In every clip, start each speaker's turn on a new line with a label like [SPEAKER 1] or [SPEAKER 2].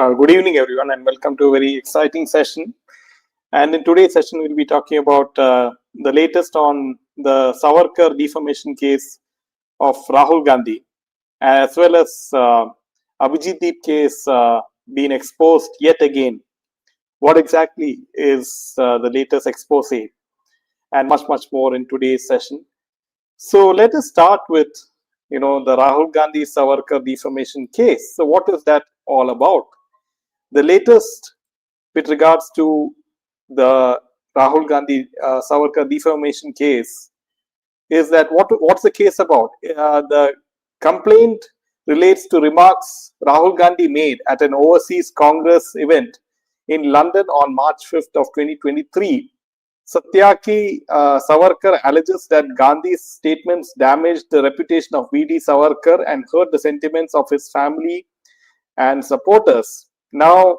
[SPEAKER 1] Good evening, everyone, and welcome to a very exciting session. And in today's session, we'll be talking about the latest on the Savarkar defamation case of Rahul Gandhi, as well as Abhijit Deepk case being exposed yet again. What exactly is the latest expose, and much more in today's session. So let us start with the Rahul Gandhi Savarkar defamation case. So what is that all about? The latest with regards to the Rahul Gandhi Savarkar defamation case is that what's the case about? The complaint relates to remarks Rahul Gandhi made at an overseas Congress event in London on March 5th of 2023. Satyaki Savarkar alleges that Gandhi's statements damaged the reputation of V.D. Savarkar and hurt the sentiments of his family and supporters. Now,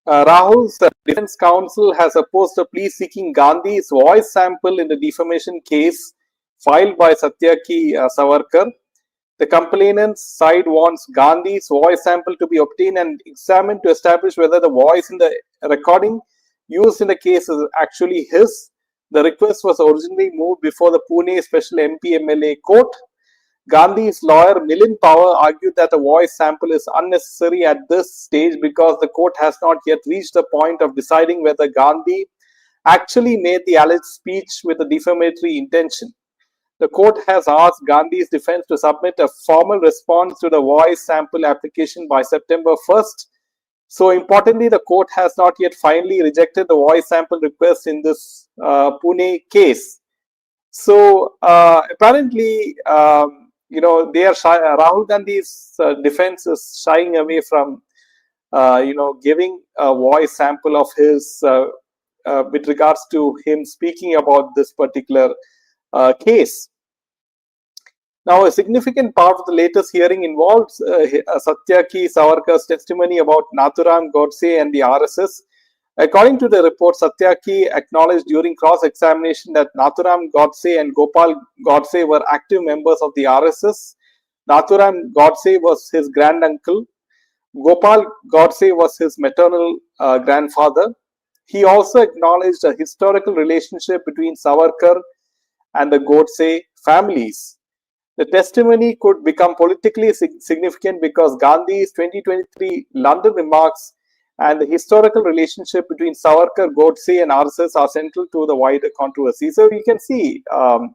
[SPEAKER 1] Rahul's defense counsel has opposed a plea seeking Gandhi's voice sample in the defamation case filed by Satyaki Savarkar. The complainant's side wants Gandhi's voice sample to be obtained and examined to establish whether the voice in the recording used in the case is actually his. The request was originally moved before the Pune Special MP-MLA Court. Gandhi's lawyer Milind Power argued that a voice sample is unnecessary at this stage because the court has not yet reached the point of deciding whether Gandhi actually made the alleged speech with a defamatory intention. The court has asked Gandhi's defense to submit a formal response to the voice sample application by September 1st. So importantly, the court has not yet finally rejected the voice sample request in this Pune case. So apparently, they are Rahul Gandhi's defense is shying away from, giving a voice sample of his with regards to him speaking about this particular case. Now, a significant part of the latest hearing involves Satyaki Savarkar's testimony about Nathuram Godse and the RSS. According to the report, Satyaki acknowledged during cross-examination that Nathuram Godse and Gopal Godse were active members of the RSS. Nathuram Godse was his granduncle. Gopal Godse was his maternal grandfather. He also acknowledged a historical relationship between Savarkar and the Godse families. The testimony could become politically significant because Gandhi's 2023 London remarks and the historical relationship between Savarkar, Godse and RSS are central to the wider controversy. So you can see time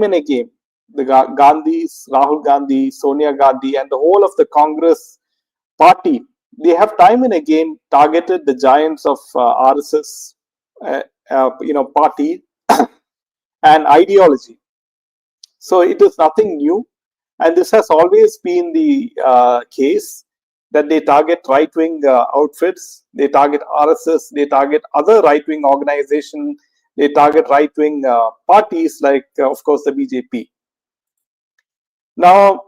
[SPEAKER 1] and again, the Gandhis, Rahul Gandhi, Sonia Gandhi and the whole of the Congress party, they have time and again targeted the giants of RSS, party and ideology. So it is nothing new, and this has always been the case that they target right-wing outfits, they target RSS, they target other right-wing organizations, they target right-wing parties like, of course, the BJP. Now,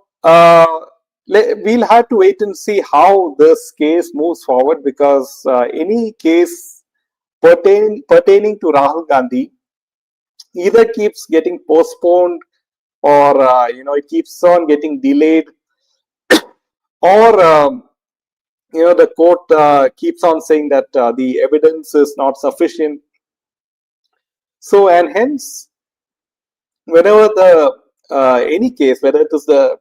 [SPEAKER 1] we'll have to wait and see how this case moves forward because any case pertaining to Rahul Gandhi either keeps getting postponed or it keeps on getting delayed, or the court keeps on saying that the evidence is not sufficient. So, and hence, whenever the any case, whether it is the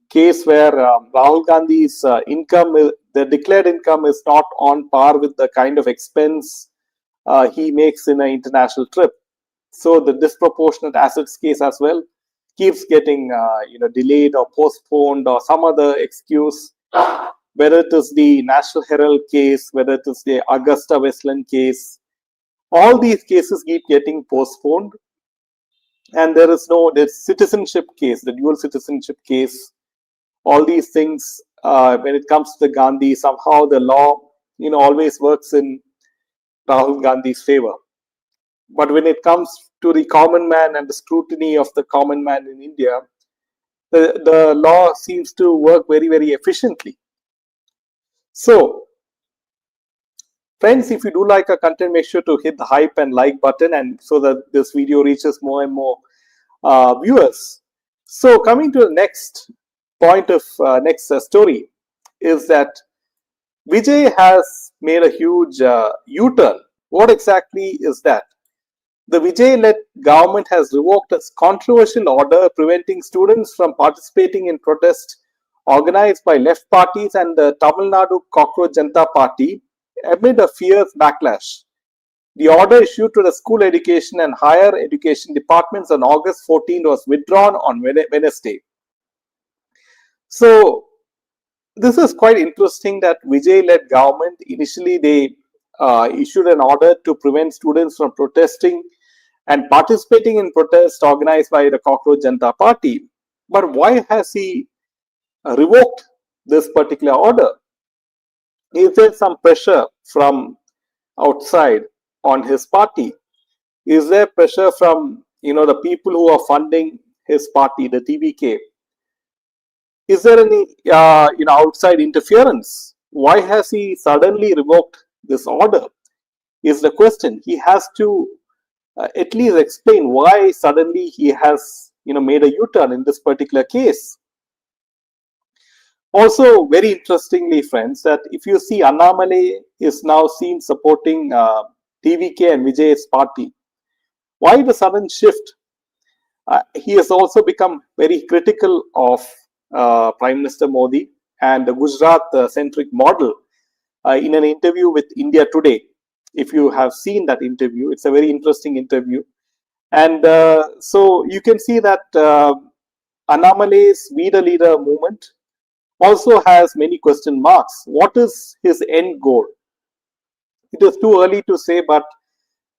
[SPEAKER 1] case where Rahul Gandhi's income, the declared income, is not on par with the kind of expense he makes in an international trip. So the disproportionate assets case as well keeps getting delayed or postponed or some other excuse, whether it is the National Herald case, whether it is the Augusta Westland case. All these cases keep getting postponed, and there is citizenship case, the dual citizenship case. All these things, when it comes to the Gandhi, somehow the law always works in Rahul Gandhi's favor. But when it comes to the common man and the scrutiny of the common man in India, the law seems to work very, very efficiently. So, friends, if you do like our content, make sure to hit the hype and like button, and so that this video reaches more and more viewers. So coming to the next point of next story is that Vijay has made a huge U-turn. What exactly is that? The Vijay-led government has revoked a controversial order preventing students from participating in protests organized by left parties and the Tamil Nadu Cockroach Janata Party amid a fierce backlash. The order issued to the school education and higher education departments on August 14 was withdrawn on Wednesday. So this is quite interesting that Vijay-led government initially they issued an order to prevent students from protesting and participating in protests organized by the Cockroach Janata Party. But why has he revoked this particular order? Is there some pressure from outside on his party? Is there pressure from the people who are funding his party, the TVK? Is there any outside interference? Why has he suddenly revoked this order? Is the question. He has to at least explain why suddenly he has made a U-turn in this particular case. Also, very interestingly, friends, that if you see Annamalai is now seen supporting TVK and Vijay's party. Why the sudden shift? He has also become very critical of Prime Minister Modi and the Gujarat-centric model in an interview with India Today. If you have seen that interview, it's a very interesting interview. And so you can see that Annamalai's We the Leader movement also has many question marks. What is his end goal? It is too early to say, but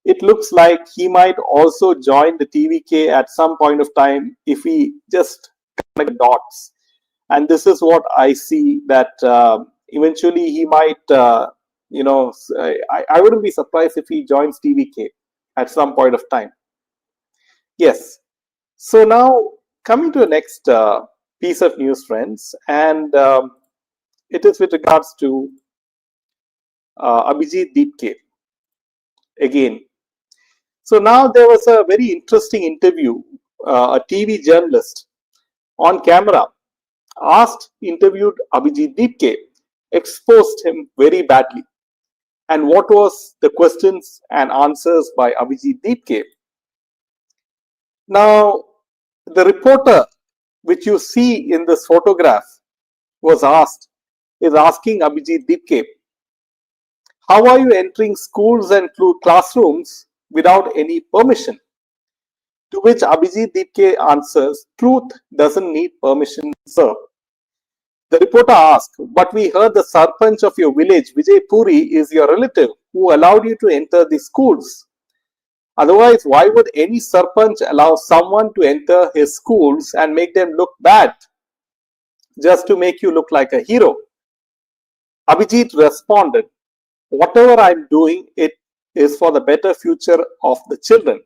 [SPEAKER 1] it looks like he might also join the TVK at some point of time if he just connect the dots. And this is what I see, that eventually he might, I wouldn't be surprised if he joins TVK at some point of time. Yes. So now coming to the next piece of news, friends, and it is with regards to Abhijit Deepk again. So now there was a very interesting interview. A TV journalist on camera interviewed Abhijit Deepk, exposed him very badly. And what was the questions and answers by Abhijit Deepk? Now, the reporter which you see in this photograph is asking Abhijit Deepk, how are you entering schools and classrooms without any permission? To which Abhijit Deepk answers, truth doesn't need permission, sir. The reporter asked, but we heard the Sarpanch of your village, Vijay Puri, is your relative who allowed you to enter the schools. Otherwise, why would any Sarpanch allow someone to enter his schools and make them look bad just to make you look like a hero? Abhijit responded, whatever I'm doing, it is for the better future of the children.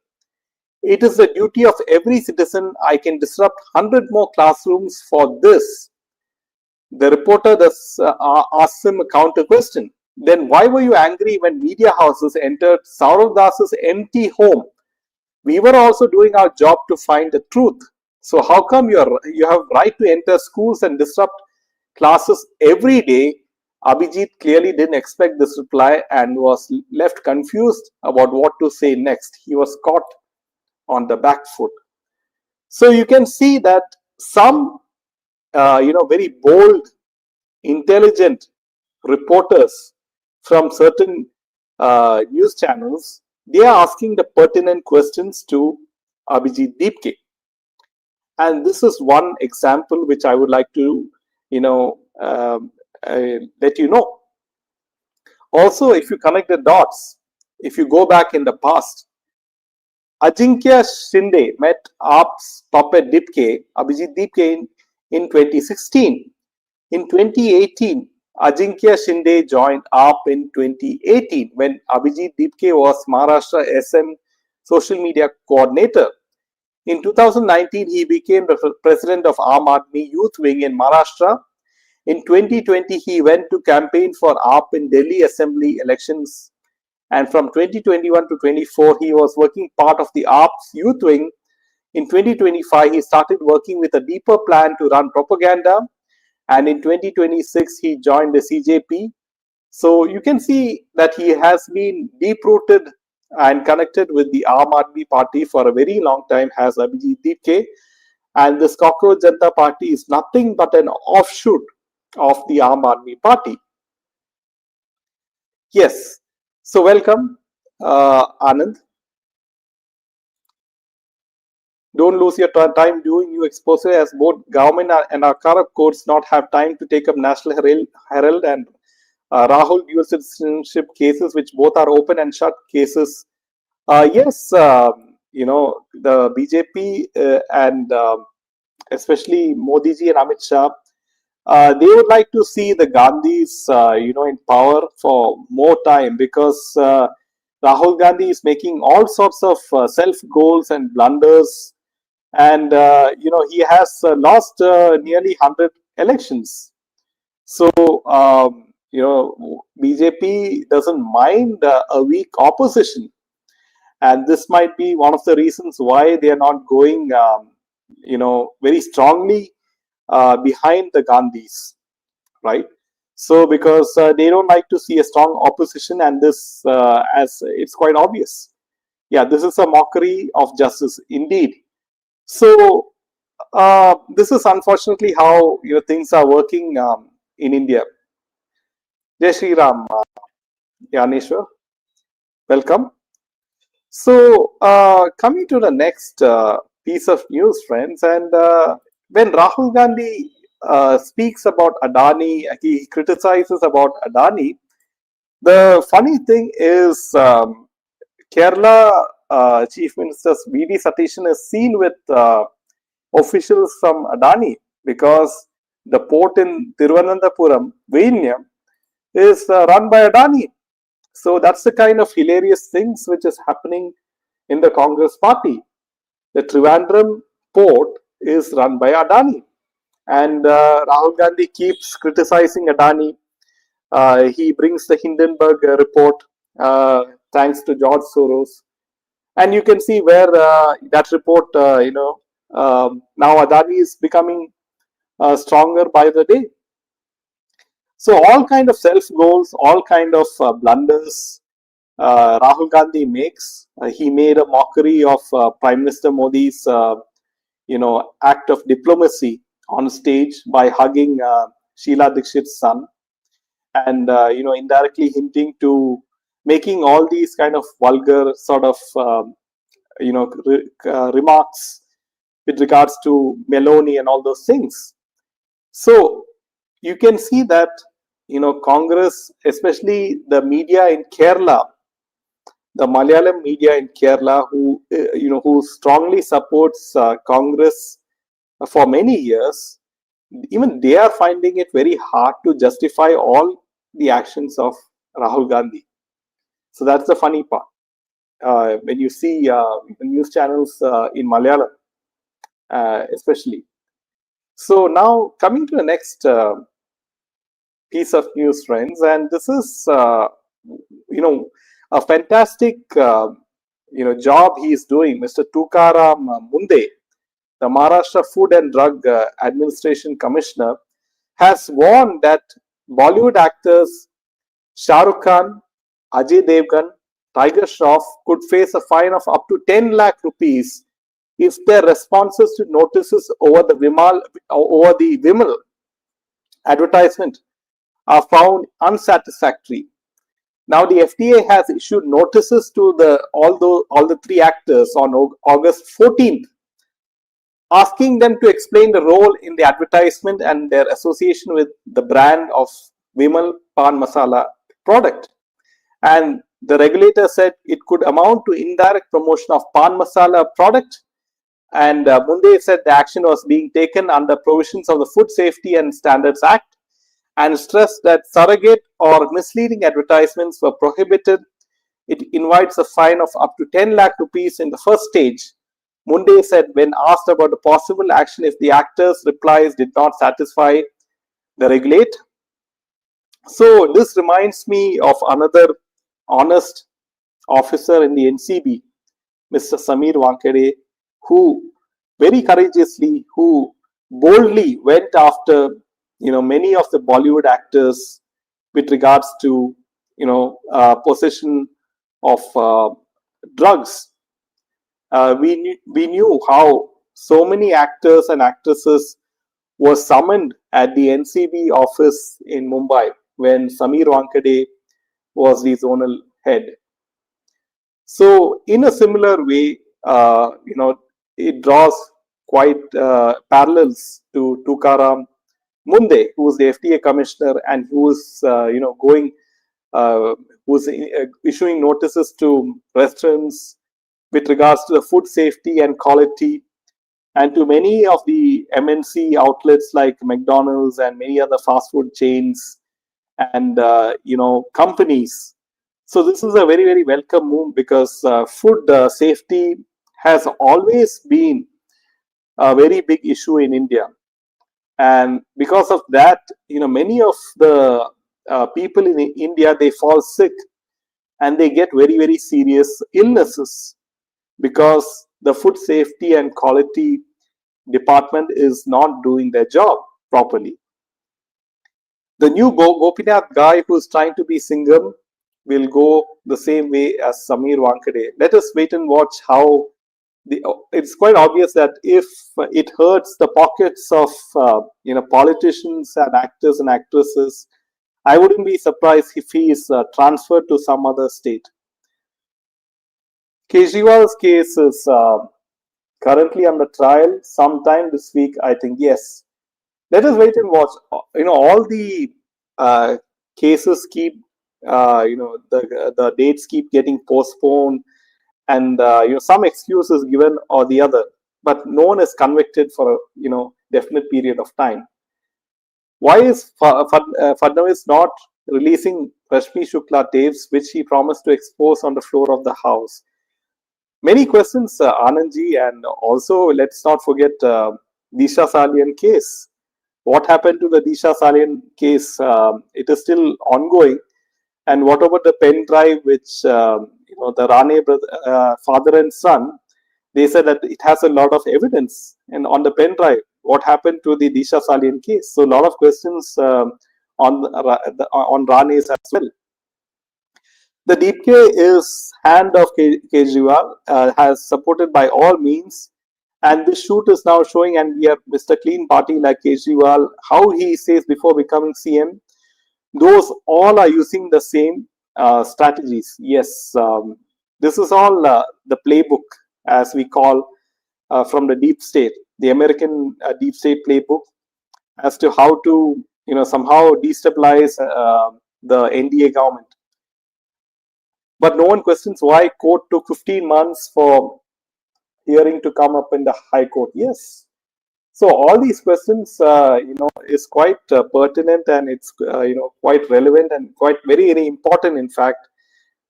[SPEAKER 1] It is the duty of every citizen. I can disrupt 100 more classrooms for this. The reporter thus asks him a counter question. Then why were you angry when media houses entered Saurav Das's empty home? We were also doing our job to find the truth. So how come you have right to enter schools and disrupt classes every day? Abhijit clearly didn't expect this reply and was left confused about what to say next. He was caught on the back foot. So you can see that some very bold, intelligent reporters from certain news channels, they are asking the pertinent questions to Abhijit Deepk. And this is one example which I would like to, let you know. Also, if you connect the dots, if you go back in the past, Ajinkya Shinde met AAP's puppet Deepk, Abhijit Deepk, in 2016. In 2018, Ajinkya Shinde joined AAP in 2018 when Abhijit Deepk was Maharashtra SM social media coordinator. In 2019, he became the president of Aam Aadmi Youth Wing in Maharashtra. In 2020, he went to campaign for AAP in Delhi Assembly elections. And from 2021 to 24, he was working part of the AAP's Youth Wing In 2025, he started working with a deeper plan to run propaganda, and in 2026, he joined the CJP. So you can see that he has been deep-rooted and connected with the Aam Aadmi Party for a very long time, has Abhijit Deepk. And this Cockroach Janata Party is nothing but an offshoot of the Aam Aadmi Party. Yes. So welcome, Anand. Don't lose your time doing new exposure, as both government and our corrupt courts not have time to take up National Herald and Rahul dual citizenship cases, which both are open and shut cases. Yes, the BJP and especially Modi ji and Amit Shah, they would like to see the Gandhis, in power for more time, because Rahul Gandhi is making all sorts of self goals and blunders, and he has lost nearly 100 elections. So BJP doesn't mind a weak opposition, and this might be one of the reasons why they are not going very strongly behind the Gandhis, right? So because they don't like to see a strong opposition, and this, as it's quite obvious, yeah, this is a mockery of justice indeed. So this is unfortunately how things are working in India. Jai Shri Ram, Yaneshwar, welcome. So coming to the next piece of news, friends, and when Rahul Gandhi speaks about Adani, he criticizes about Adani. The funny thing is, Kerala Chief Minister V.D. Satishan is seen with officials from Adani, because the port in Thiruvananthapuram, Vizhinjam, is run by Adani. So that's the kind of hilarious things which is happening in the Congress party. The Trivandrum port is run by Adani, and Rahul Gandhi keeps criticizing Adani. He brings the Hindenburg report, thanks to George Soros, and you can see where that report, now Adani is becoming stronger by the day. So all kind of self goals, all kind of blunders Rahul Gandhi makes. He made a mockery of Prime Minister Modi's, act of diplomacy on stage by hugging Sheila Dikshit's son, and indirectly hinting to making all these kind of vulgar sort of remarks with regards to Meloni and all those things. So you can see that Congress, especially the media in Kerala, the Malayalam media in Kerala, who strongly supports Congress for many years, even they are finding it very hard to justify all the actions of Rahul Gandhi. So that's the funny part. When you see news channels in Malayalam, especially. So now coming to the next piece of news, friends, and this is a fantastic job he is doing. Mr. Tukaram Munde, the Maharashtra Food and Drug Administration Commissioner, has warned that Bollywood actors Shah Rukh Khan, Ajay Devgan, Tiger Shroff could face a fine of up to 10 lakh rupees if their responses to notices over the Vimal advertisement are found unsatisfactory. Now the FDA has issued notices to all the three actors on August 14th, asking them to explain the role in the advertisement and their association with the brand of Vimal Pan Masala product. And the regulator said it could amount to indirect promotion of Pan Masala product. And Munde said the action was being taken under provisions of the Food Safety and Standards Act, and stressed that surrogate or misleading advertisements were prohibited. It invites a fine of up to 10 lakh rupees in the first stage. Munde said when asked about the possible action if the actors' replies did not satisfy the regulator. So this reminds me of another honest officer in the NCB, Mr. Samir Wankade, who very courageously, who boldly went after many of the Bollywood actors with regards to possession of drugs. We knew how so many actors and actresses were summoned at the NCB office in Mumbai when Samir Wankade was the zonal head. So, in a similar way, it draws quite parallels to Tukaram Munde, who was the FTA commissioner and who was, who's issuing notices to restaurants with regards to the food safety and quality, and to many of the MNC outlets like McDonald's and many other fast food chains and companies. So this is a very, very welcome move, because food safety has always been a very big issue in India, and because of that, many of the people in India, they fall sick and they get very, very serious illnesses because the food safety and quality department is not doing their job properly. The new Gopinath guy who's trying to be Singham will go the same way as Samir Wankade. Let us wait and watch how it's quite obvious that if it hurts the pockets of politicians and actors and actresses, I wouldn't be surprised if he is transferred to some other state. Kejriwal's case is currently under trial. Sometime this week, I think. Yes, let us wait and watch. All the cases keep the dates keep getting postponed, and some excuse is given or the other, but no one is convicted for a definite period of time. Why is Fadnavis not releasing Rashmi Shukla tapes which he promised to expose on the floor of the house? Many questions, Anandji, and also let's not forget Disha Salian case. What happened to the Disha Salian case? It is still ongoing. And what about the pen drive which the Rane brother, father and son, they said that it has a lot of evidence, and on the pen drive, what happened to the Disha Salian case? So a lot of questions on Rane's as well. The Deepk is hand of Kejriwal, has supported by all means, and this shoot is now showing, and we have Mr. Clean Party like Kejriwal, how he says before becoming CM, those all are using the same strategies. Yes, this is all the playbook, as we call, from the deep state, the American deep state playbook, as to how to somehow destabilize the NDA government. But no one questions why court took 15 months for hearing to come up in the High Court. Yes. So all these questions, is quite pertinent, and it's quite relevant and quite very, very important. In fact,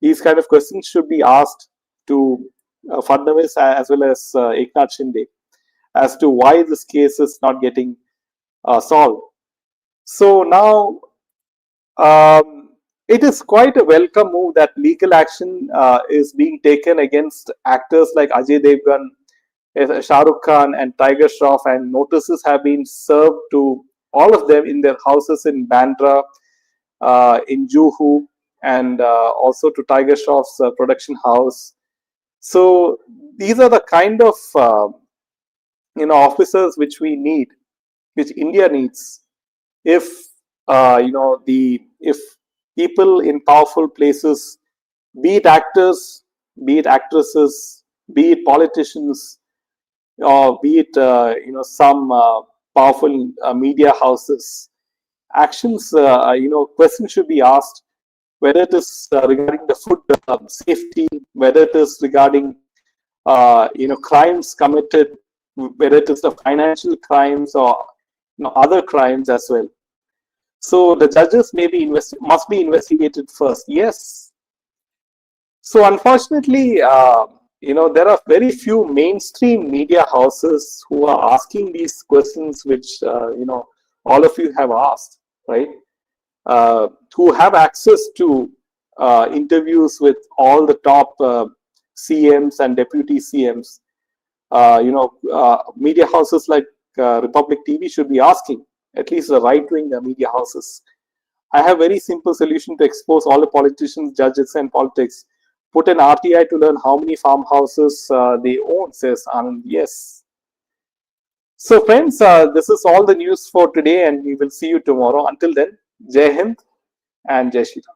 [SPEAKER 1] these kind of questions should be asked to Fadnavis as well as Eknath Shinde as to why this case is not getting solved. So now it is quite a welcome move that legal action is being taken against actors like Ajay Devgan, Shah Rukh Khan and Tiger Shroff, and notices have been served to all of them in their houses in Bandra, in Juhu, and also to Tiger Shroff's production house. So these are the kind of officers which we need, which India needs. If if people in powerful places, be it actors, be it actresses, be it politicians, or be it some powerful media houses, actions, questions should be asked, whether it is regarding the food safety, whether it is regarding crimes committed, whether it is the financial crimes or other crimes as well. So the judges must be investigated first. Yes. So unfortunately, there are very few mainstream media houses who are asking these questions, which all of you have asked, right? Who have access to interviews with all the top CMs and deputy CMs. media houses like Republic TV should be asking, at least the right-wing media houses. I have very simple solution to expose all the politicians, judges, and politics. Put an RTI to learn how many farmhouses they own, says Anand. Yes. So, friends, this is all the news for today, and we will see you tomorrow. Until then, Jai Hind and Jai Shri Ram.